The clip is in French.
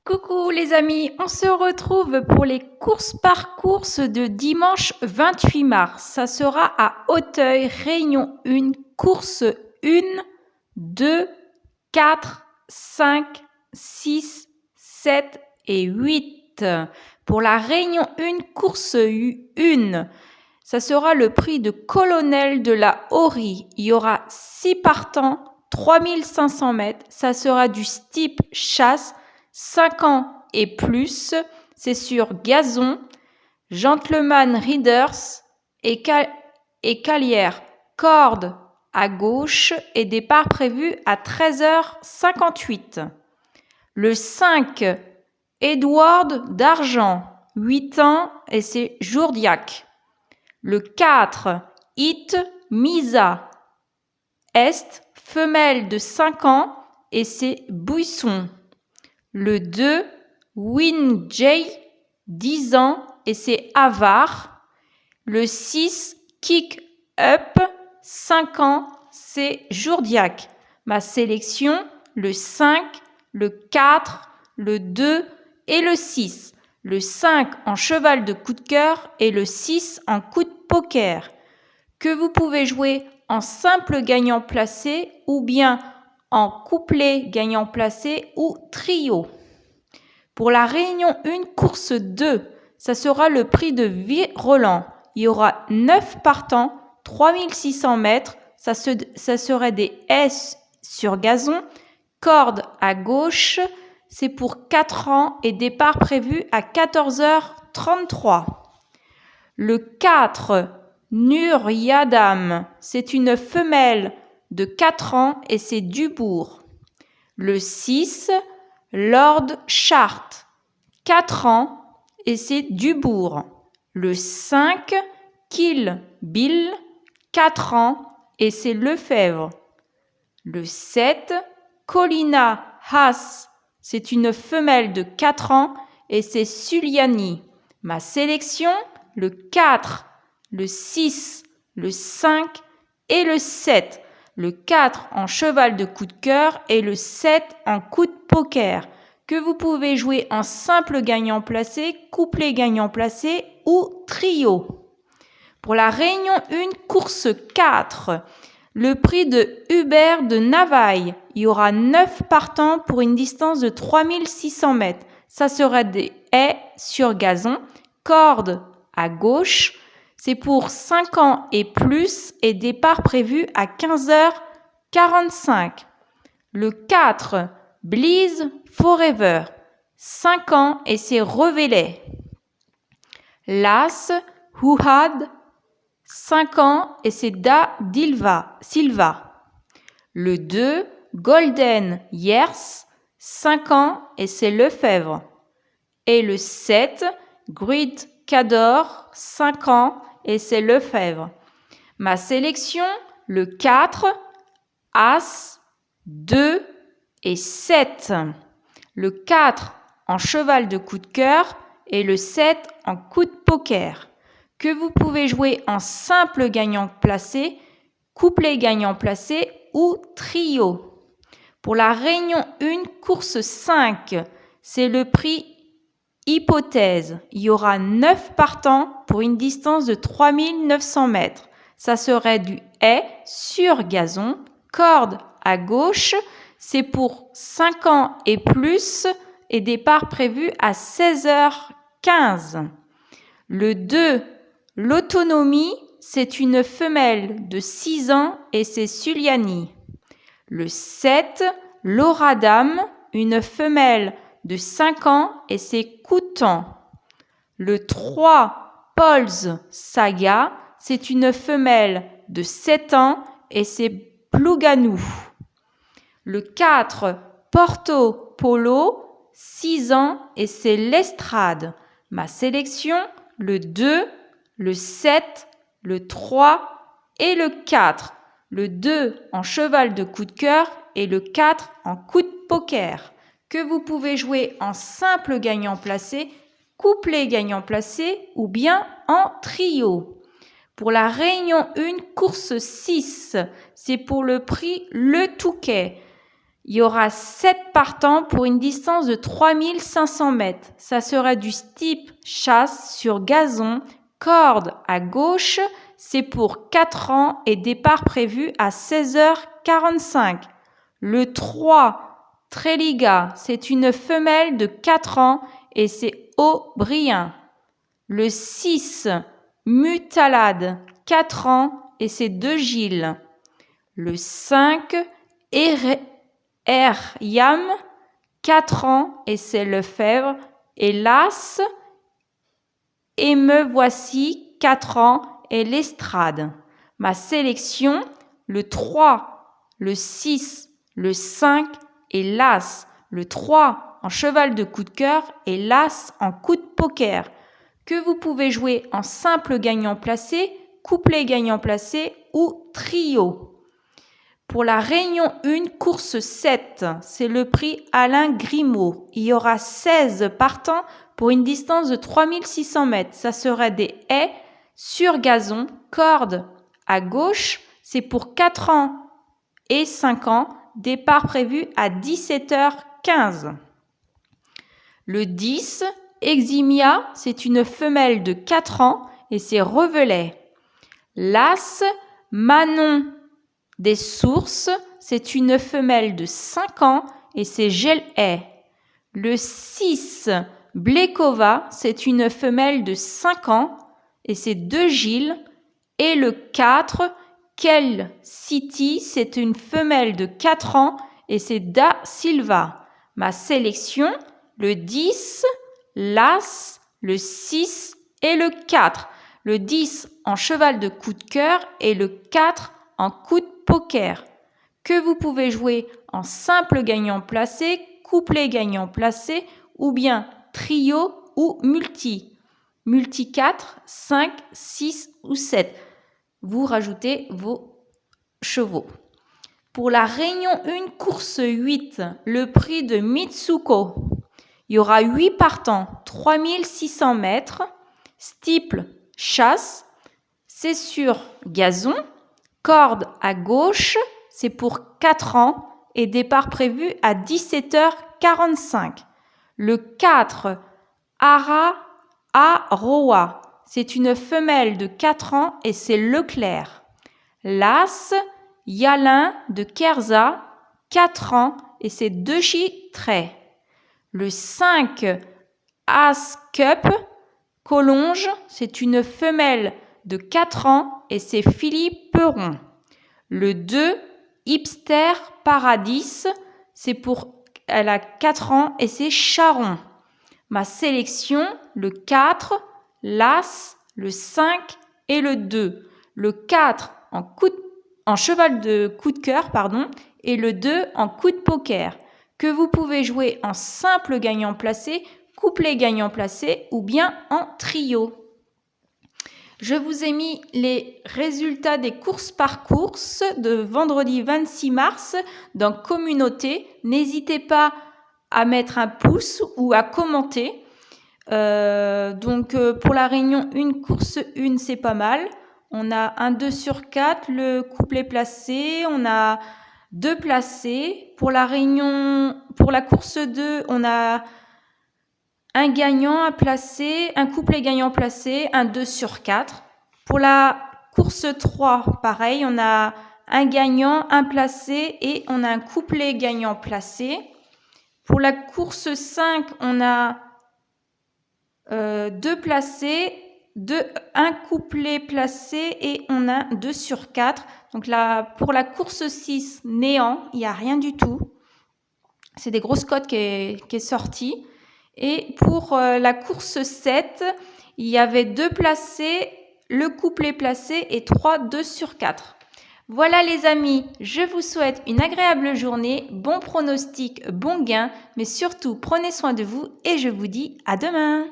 Coucou les amis, on se retrouve pour les courses par course de dimanche 28 mars. Ça sera à Auteuil, Réunion 1, course 1, 2, 4, 5, 6, 7 et 8. Pour la Réunion 1, course 1, ça sera le prix de colonel de la Haurie. Il y aura 6 partants, 3500 mètres. Ça sera du steep chasse. 5 ans et plus, c'est sur gazon, Gentleman Riders et calière, corde à gauche et départ prévu à 13h58. Le 5, Edward d'Argent, 8 ans et c'est Jourdiac. Le 4, Hit Misa, Est, femelle de 5 ans et c'est Buisson. Le 2, Win Jay, 10 ans et c'est Avar. Le 6, Kick Up, 5 ans, c'est Jourdiac. Ma sélection, le 5, le 4, le 2 et le 6. Le 5 en cheval de coup de cœur et le 6 en coup de poker. Que vous pouvez jouer en simple gagnant placé ou bien en couplet gagnant placé ou trio. Pour la Réunion 1, course 2, ça sera le prix de Vireland. Il y aura 9 partants, 3600 mètres, ça serait des S sur gazon, corde à gauche, c'est pour 4 ans et départ prévu à 14h33. Le 4, Nur Yadam, c'est une femelle de 4 ans et c'est Dubourg. Le 6, Lord Chart, 4 ans et c'est Dubourg. Le 5, Kill Bill, 4 ans et c'est Lefebvre. Le 7, Colina Haas, c'est une femelle de 4 ans et c'est Suliani. Ma sélection, le 4, le 6, le 5 et le 7. Le 4 en cheval de coup de cœur et le 7 en coup de poker, que vous pouvez jouer en simple gagnant placé, couplet gagnant placé ou trio. Pour la Réunion 1, course 4, le prix de Hubert de Navaille. Il y aura 9 partants pour une distance de 3600 mètres. Ça sera des haies sur gazon, corde à gauche. C'est pour 5 ans et plus et départ prévu à 15h45. Le 4, Bleeze Forever, 5 ans et c'est Revelet. L'As, Huhad, 5 ans et c'est Da Silva. Le 2, Golden Years, 5 ans et c'est Lefebvre. Et le 7, Grid Cador, 5 ans et c'est Lefebvre. Ma sélection, le 4, As, 2 et 7. Le 4 en cheval de coup de cœur et le 7 en coup de poker, que vous pouvez jouer en simple gagnant placé, couplet gagnant placé ou trio. Pour la Réunion 1, course 5, c'est le prix Hypothèse. Il y aura 9 partants pour une distance de 3900 mètres. Ça serait du haies sur gazon, corde à gauche, c'est pour 5 ans et plus et départ prévu à 16h15. Le 2, l'autonomie, c'est une femelle de 6 ans et c'est Suliani. Le 7, l'Oradam, une femelle de 5 ans et c'est Coutan. Le 3, Paul's Saga, c'est une femelle de 7 ans et c'est Plouganou. Le 4, Porto Polo, 6 ans et c'est l'Estrade. Ma sélection, le 2, le 7, le 3 et le 4. Le 2 en cheval de coup de cœur et le 4 en coup de poker, que vous pouvez jouer en simple gagnant placé, couplet gagnant placé ou bien en trio. Pour la Réunion 1, course 6, c'est pour le prix Le Touquet. Il y aura 7 partants pour une distance de 3500 mètres. Ça sera du type chasse sur gazon, corde à gauche, c'est pour 4 ans et départ prévu à 16h45. Le 3, Tréliga, c'est une femelle de 4 ans et c'est Aubryen. Le 6, Mutalade, 4 ans et c'est de Gilles. Le 5, Yam, 4 ans et c'est Lefebvre. Et l'As, et me voici, 4 ans et l'Estrade. Ma sélection, le 3, le 6, le 5 et l'As. Le 3 en cheval de coup de cœur et l'As en coup de poker, que vous pouvez jouer en simple gagnant placé, couplet gagnant placé ou trio. Pour la Réunion 1, course 7, c'est le prix Alain Grimaud. Il y aura 16 partants pour une distance de 3600 mètres. Ça serait des haies sur gazon, corde à gauche, c'est pour 4 ans et 5 ans, départ prévu à 17h15. Le 10, Eximia, c'est une femelle de 4 ans et c'est Revelay. L'As, Manon des Sources, c'est une femelle de 5 ans et c'est Gelhay. Le 6, Blekova, c'est une femelle de 5 ans et c'est de Gilles. Et le 4, Kel City, c'est une femelle de 4 ans et c'est Da Silva. Ma sélection, le 10, l'As, le 6 et le 4. Le 10 en cheval de coup de cœur et le 4 en coup de poker, que vous pouvez jouer en simple gagnant placé, couplet gagnant placé ou bien trio ou multi. Multi 4, 5, 6 ou 7. Vous rajoutez vos chevaux. Pour la Réunion 1, course 8, le prix de Mitsuko. Il y aura 8 partants, 3600 mètres, steeple chasse, c'est sur gazon, corde à gauche, c'est pour 4 ans et départ prévu à 17h45. Le 4, Aroa, c'est une femelle de 4 ans et c'est Leclerc. L'As, Yalin de Kerza, 4 ans et c'est Dechy-Tray. Le 5, As Cup, Collonges, c'est une femelle de 4 ans et c'est Philippe Peron. Le 2, Hipster Paradis, elle a 4 ans et c'est Charon. Ma sélection, le 4, l'As, le 5 et le 2. Le 4 en cheval de coup de cœur, et le 2 en coup de poker, que vous pouvez jouer en simple gagnant placé, couplet gagnant placé ou bien en trio. Je vous ai mis les résultats des courses par course de vendredi 26 mars dans Communauté. N'hésitez pas à mettre un pouce ou à commenter. Pour la Réunion 1, course 1, c'est pas mal. On a un 2 sur 4, le couplet placé, on a 2 placés. Pour la course 2, on a un gagnant à placer, un couplet gagnant placé, un 2 sur 4. Pour la course 3, pareil, on a un gagnant, un placé et on a un couplet gagnant placé. Pour la course 5, on a 2 placés, un couplet placé et on a 2 sur 4. Donc là, pour la course 6, néant, il n'y a rien du tout. C'est des grosses cotes qui est sortie. Et pour la course 7, il y avait 2 placés, le couplet placé et 2 sur 4. Voilà les amis, je vous souhaite une agréable journée, bon pronostic, bon gain, mais surtout prenez soin de vous et je vous dis à demain.